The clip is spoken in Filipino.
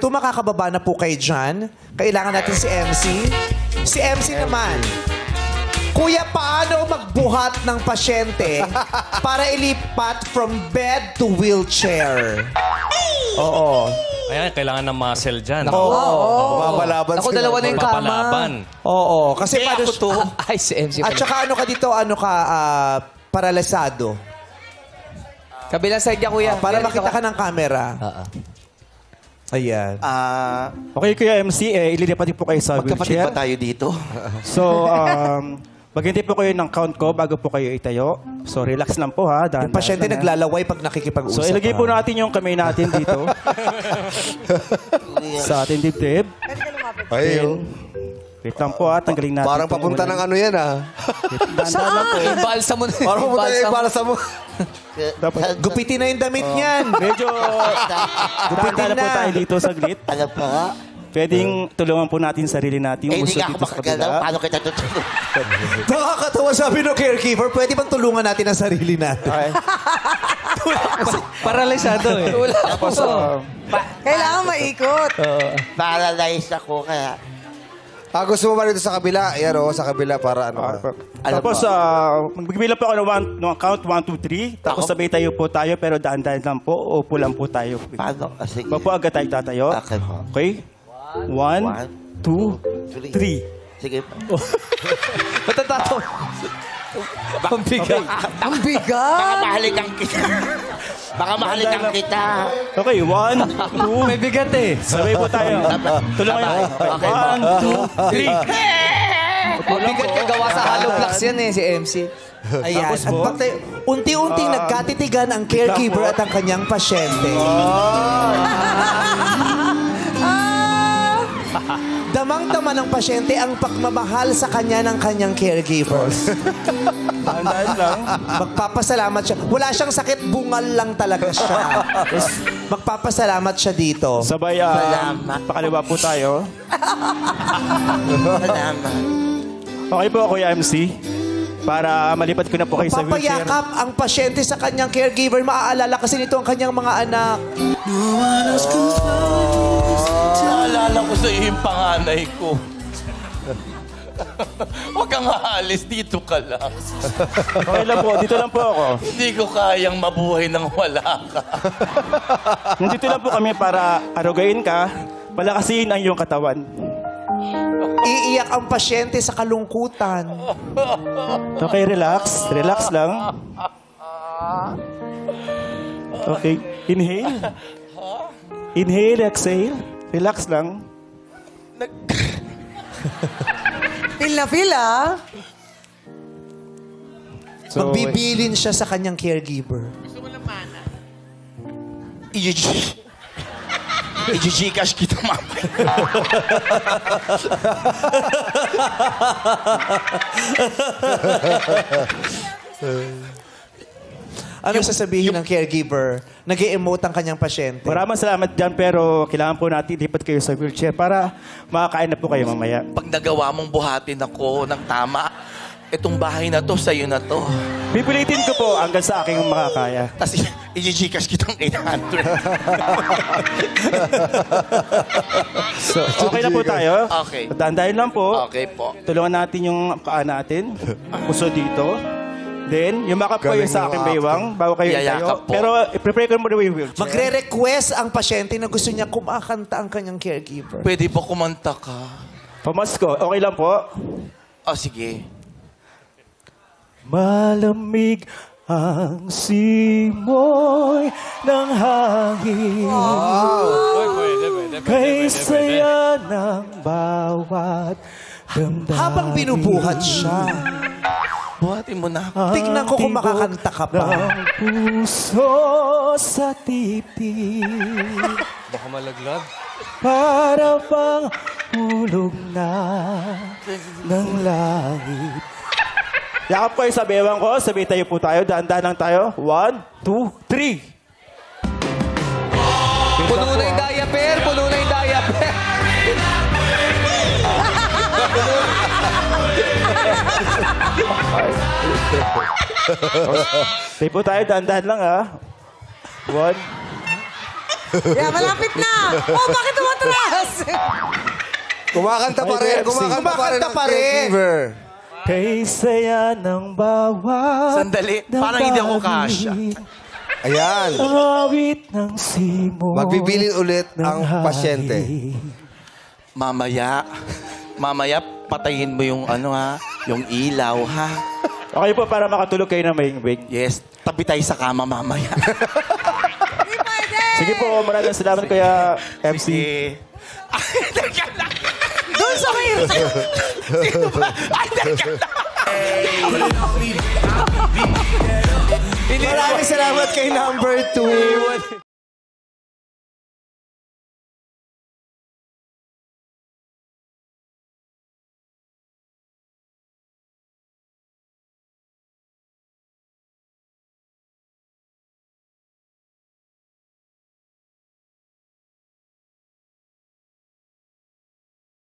2, makakababa na po kayo dyan. Kailangan natin si MC. Si MC naman. Kuya, paano magbuhat ng pasyente para ilipat from bed to wheelchair? Oo. Ayan, kailangan ng muscle dyan. Mapapalaban Ako, dalawa na yung kama. Papalaban. Oo. Kasi Eh, paano... ako to. Ay, si MC. At saka ano ka dito, ano ka, paralisado. Kabilang side niya, kuya. Para Kuya, makita dito ka ng camera. Ayan. Okay, Kuya MC, ililipat po kayo sa Magkapatid wheelchair. ba tayo dito? So, maghintay po kayo ng count ko bago po kayo itayo. So, relax lang po ha. Yung pasyente naglalaway pag nakikipag-usap. So, ilagay po natin yung kamay natin dito. Sa ating dibdib. Ayaw. Wait lang po ha, tanggalin natin. Parang itong papunta ng unang- ano yan, ah. Dahan-dahan lang po. Yung balsa mo na. Parang papunta Balsa yung para sa mo. Dapat, Gupitin na yung damit niyan. medyo dahan-dahan na po tayo dito saglit. Ano pa nga? Pwedeng tulungan po natin sarili natin. Eh, hindi Umusod nga ako dito sa makagalaw. kabila. Paano kita tutulog? Nakakatawa sabi ng caregiver, pwede bang tulungan natin ang sarili natin? Paralisado eh. Tapos, Kailangan maikot. Paralyzed ako kaya. Gusto mo ba dito sa kabila? Ayan, sa kabila para ano. tapos, magbibilang po ako ng count 1, 2, 3. Tapos Ako? sabay tayo po tayo, pero daan-daan lang po. Upo lang po tayo. Paano? Sige. Wag po agad tayo tatayo. Okay po. Okay? 1, 2, 3. Sige. Matatato. Ang bigat. Ang Baka bigat. mahalikan kita. Baka mahalikan kita. Okay, 1, 2. May bigat eh. Sabay po tayo. Tulungan kayo. Okay po. 1, 2, 3. Ang bigat niya gawa sa hollow blocks yan eh, si MC. Ayan. Tapos At po? unti-unting nagkatitigan ang caregiver at ang kanyang pasyente. Damang-dama ng pasyente ang pagmamahal sa kanya ng kanyang caregiver. Daan-daan lang. Magpapasalamat siya. Wala siyang sakit, bungal lang talaga siya. Magpapasalamat siya dito. Sabay, Salamat. pakaliwa po tayo. Salamat. Okay po, Kuya MC. Para malipat ko na po kayo sa wheelchair. Papayakap ang pasyente sa kanyang caregiver. Maaalala kasi nito ang kanyang mga anak. Naalala ko sa iyo yung panganay ko. Huwag kang aalis, dito ka lang. Okay lang po, dito lang po ako. Hindi ko kayang mabuhay nang wala ka. Nandito lang po kami para arugain ka, palakasin ang iyong katawan. Iiyak ang pasyente sa kalungkutan. Okay, relax. Relax lang. Okay, inhale. Inhale, exhale. Relax lang. Feel na feel, ah. So, Magbibilin siya sa kanyang caregiver. I-gcash kita, mamay. Ano sasabihin ng caregiver? Nag-i-emote ang kanyang pasyente. maraming salamat dyan, pero kailangan po natin lipat kayo sa wheelchair para makakain na po kayo mamaya. Pag nagawa mong buhatin ako ng tama, itong bahay na to, sa'yo na to. Pipilitin ko po hanggang sa aking makakaya. Tapos i-gcash kitang 800. So, okay na po tayo. Okay. Dandahin lang po. Okay po. Tulungan natin yung paa natin. Puso dito. Then, yumakap kayo sa akin, baywang, bago kayo Yayakap itayo. po. Pero, i-prepare ko muna yung wheelchair. Magre-request ang pasyente na gusto niya kumakanta ang kanyang caregiver. Pwede ba kumanta ka? Pamasko. Okay lang po. Oh, sige. Malamig ang simoy ng hangin. Kay saya ng bawat damdamin. Habang binubuhat siya, Buhatin mo na. tignan ko kung makakanta ka pa. Ang puso sa titig. Baka malaglag. Para bang hulog na ng langit. Yakap kayo sa bewang ko. Sabay tayo po tayo. Daan-daan lang tayo. 1, 2, 3. Puno na yung diaper. Puno na yung diaper. Sabay po tayo. Daan-daan lang ha. 1, Yeah, malapit na. Oh, bakit tumatras? Kumakanta pa rin. Kumakanta pa rin. Kumakanta pa rin. Caregiver. Kay saya ng bawat Sandali, parang hindi ako kasya. Ayan. Ang awit ng simo. Magbibilin ulit ng ang pasyente. hangin. Mamaya, patayin mo yung yung ilaw, ha? Okay po, para makatulog kayo na mahingbing. Yes, tabi tayo sa kama mamaya. Hindi pwede. Sige po, maraming salamat kaya MC. Ay, teka lang. Doon sa may... Sino ba? Ay, teka lang. Maraming salamat kay number 2.